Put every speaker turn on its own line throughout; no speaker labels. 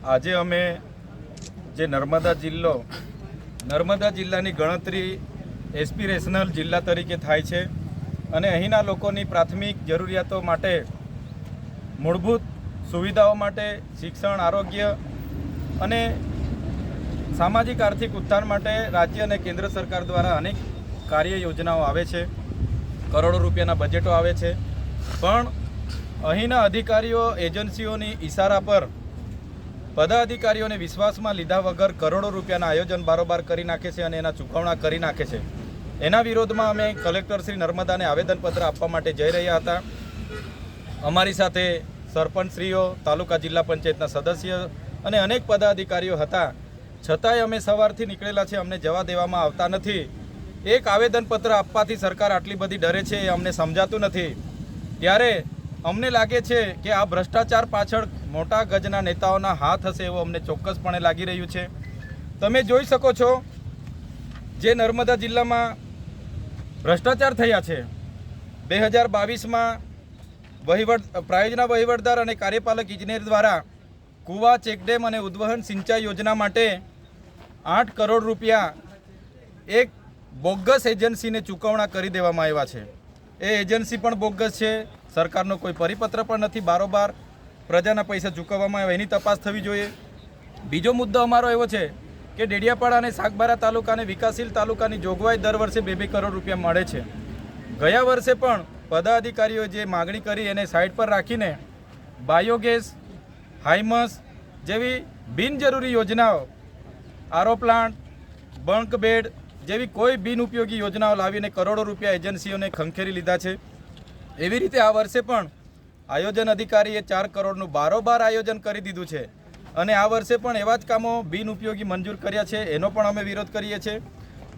આજે અમે જે નર્મદા જિલ્લાની ગણતરી એસ્પિરેશનલ જિલ્લા તરીકે થાય છે અને અહીંના લોકોની પ્રાથમિક જરૂરિયાતો માટે, મૂળભૂત સુવિધાઓ માટે, શિક્ષણ, આરોગ્ય અને સામાજિક આર્થિક ઉત્થાન માટે રાજ્ય અને કેન્દ્ર સરકાર દ્વારા અનેક કાર્ય યોજનાઓ આવે છે, કરોડો રૂપિયાના બજેટો આવે છે, પણ અહીંના અધિકારીઓ એજન્સીઓની ઈશારા પર પદાધિકારીઓને વિશ્વાસમાં લીધા વગર કરોડો રૂપિયાના આયોજન બારોબાર કરી નાખે છે અને એના ચૂકવણા કરી નાખે છે. એના વિરોધમાં અમે કલેક્ટર શ્રી નર્મદાને આવેદનપત્ર આપવા માટે જઈ રહ્યા હતા. અમારી સાથે સરપંચશ્રીઓ, તાલુકા જિલ્લા પંચાયતના સદસ્ય અને અનેક પદાધિકારીઓ હતા. છતાંય અમે સવારથી નીકળેલા છે, અમને જવા દેવામાં આવતા નથી. એક આવેદનપત્ર આપવાથી સરકાર આટલી બધી ડરે છે એ અમને સમજાતું નથી. ત્યારે અમને લાગે છે કે આ ભ્રષ્ટાચાર પાછળ મોટા ગજના નેતાઓના હાથ હશે એવું અમને ચોક્કસપણે લાગી રહ્યું છે. તમે જોઈ શકો છો જે નર્મદા જિલ્લામાં ભ્રષ્ટાચાર થયા છે. 2022માં પ્રાયોજના વહીવટદાર અને કાર્યપાલક ઇજનેર દ્વારા કુવા, ચેકડેમ અને ઉદ્વહન સિંચાઈ યોજના માટે 8 કરોડ રૂપિયા એક બોગસ એજન્સીને ચૂકવણા કરી દેવામાં આવ્યા છે. એ એજન્સી પણ બોગસ છે, સરકારનો કોઈ પરિપત્ર પણ નથી, બારોબાર પ્રજાના પૈસા ચૂકવવામાં આવે, એની તપાસ થવી જોઈએ. બીજો મુદ્દો અમારો એવો છે કે ડેડિયાપાડા અને સાગબારા તાલુકા અને વિકાસશીલ તાલુકાની જોગવાઈ દર વર્ષે 2-2 કરોડ રૂપિયા મળે છે. ગયા વર્ષે પણ પદાધિકારીઓએ જે માગણી કરી એને સાઈડ પર રાખીને બાયોગેસ, હાઇમસ જેવી બિનજરૂરી યોજનાઓ, આરો પ્લાન્ટ, બંક બેડ જેવી કોઈ બિનઉપયોગી યોજનાઓ લાવીને કરોડો રૂપિયા એજન્સીઓને ખંખેરી લીધા છે. એવી રીતે આ વર્ષે પણ આયોજન અધિકારીએ 4 કરોડનું બારોબાર આયોજન કરી દીધું છે અને આ વર્ષે પણ એવા જ કામો બિનઉપયોગી મંજૂર કર્યા છે. એનો પણ અમે વિરોધ કરીએ છીએ.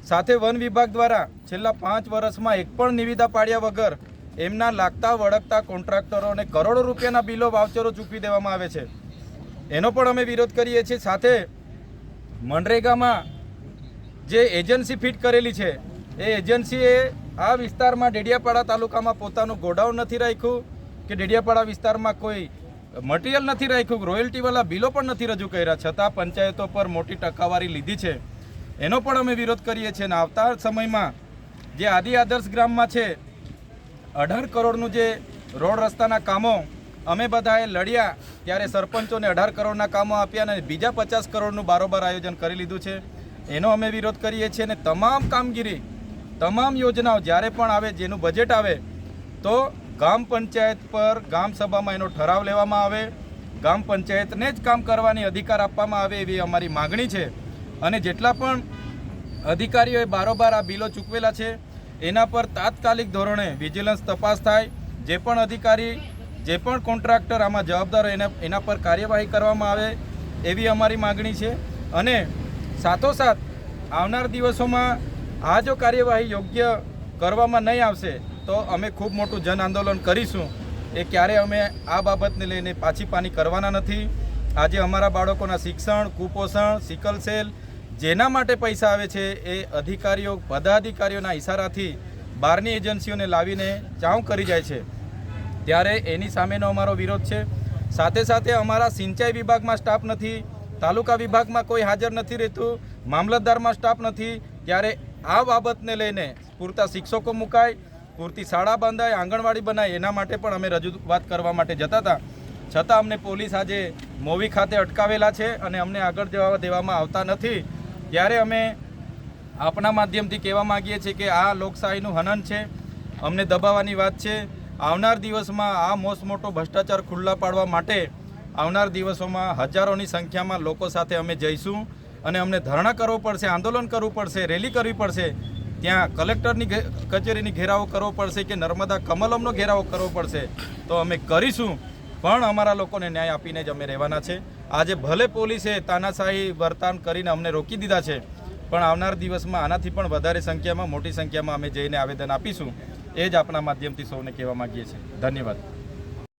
સાથે વન વિભાગ દ્વારા છેલ્લા 5 વર્ષમાં એક પણ નિવિદા પાડ્યા વગર એમના લાગતા વળગતા કોન્ટ્રાક્ટરોને કરોડો રૂપિયાના બિલો, વાઉચરો ચૂકવી દેવામાં આવે છે. એનો પણ અમે વિરોધ કરીએ છીએ. સાથે મનરેગામાં જે એજન્સી ફિટ કરેલી છે એ એજન્સીએ આ વિસ્તારમાં ડેડિયાપાડા તાલુકામાં પોતાનું ગોડાઉન નથી રાખ્યું કે ડેડિયાપાડા વિસ્તારમાં કોઈ મટીરિયલ નથી રાખ્યું, રોયલ્ટીવાળા બિલો પણ નથી રજૂ કર્યા, છતાં પંચાયતો પર મોટી ટકાવારી લીધી છે. એનો પણ અમે વિરોધ કરીએ છીએ. અને આવતા સમયમાં જે આદિ આદર્શ ગ્રામમાં છે 18 કરોડનું જે રોડ રસ્તાના કામો અમે બધાએ લડ્યા ત્યારે સરપંચોને 18 કરોડના કામો આપ્યા અને બીજા 50 કરોડનું બારોબાર આયોજન કરી લીધું છે. એનો અમે વિરોધ કરીએ છીએ. અને તમામ કામગીરી, તમામ યોજનાઓ જ્યારે પણ આવે, જેનું બજેટ આવે તો ગામ પંચાયત પર ગામ સભામાં એનો ઠરાવ લેવામાં આવે, ગામ પંચાયતને જ કામ કરવાની અધિકાર આપવામાં આવે એવી અમારી માગણી છે. અને જેટલા પણ અધિકારીઓએ બારોબાર આ બિલો ચૂકવેલા છે એના પર તાત્કાલિક ધોરણે વિજિલન્સ તપાસ થાય. જે પણ અધિકારી, જે પણ કોન્ટ્રાક્ટર આમાં જવાબદાર એના પર કાર્યવાહી કરવામાં આવે એવી અમારી માગણી છે. અને સાથોસાથ આવનાર દિવસોમાં આ જો કાર્યવાહી યોગ્ય કરવામાં નહીં આવશે તો અમે ખૂબ મોટું જન આંદોલન કરીશું. એ ક્યારે અમે આ બાબતને લઈને પાછી કરવાના નથી. આજે અમારા બાળકોના શિક્ષણ, કુપોષણ, સિકલ સેલ જેના માટે પૈસા આવે છે એ અધિકારીઓ, પદાધિકારીઓના ઈશારાથી બહારની એજન્સીઓને લાવીને ચાઉં કરી જાય છે. ત્યારે એની સામેનો અમારો વિરોધ છે. સાથે સાથે અમારા સિંચાઈ વિભાગમાં સ્ટાફ નથી, તાલુકા વિભાગમાં કોઈ હાજર નથી રહેતું, મામલતદારમાં સ્ટાફ નથી. ત્યારે આ બાબતને લઈને પૂરતા શિક્ષકો મુકાય, પૂરતી શાળા બંધાય, આંગણવાડી બનાય, એના માટે પણ અમે રજૂઆત કરવા માટે જતા હતા. છતાં અમને પોલીસ આજે મોવી ખાતે અટકાવેલા છે અને અમને આગળ જવા દેવામાં આવતા નથી. ત્યારે અમે આપણા માધ્યમથી કહેવા માગીએ છીએ કે આ લોકશાહીનું હનન છે, અમને દબાવવાની વાત છે. આવનાર દિવસમાં આ મોટો ભ્રષ્ટાચાર ખુલ્લા પાડવા માટે આવનાર દિવસોમાં હજારોની સંખ્યામાં લોકો સાથે અમે જઈશું અને અમને ધરણા કરવો પડશે, આંદોલન કરવું પડશે, રેલી કરવી પડશે, ત્યાં કલેક્ટરની કચેરીની ઘેરાવો કરવો પડશે કે નર્મદા કમલમનો ઘેરાવો કરવો પડશે. તો અમે કરીશું, પણ અમારા લોકોને ન્યાય આપીને જ અમે રહેવાના છે. આજે ભલે પોલીસે તાનાશાહી વર્તન કરીને અમને રોકી દીધા છે, પણ આવનાર દિવસમાં આનાથી પણ વધારે સંખ્યામાં, મોટી સંખ્યામાં અમે જઈને આવેદન આપીશું. એ જ આપણા માધ્યમથી સૌને કહેવા માગીએ છીએ. ધન્યવાદ.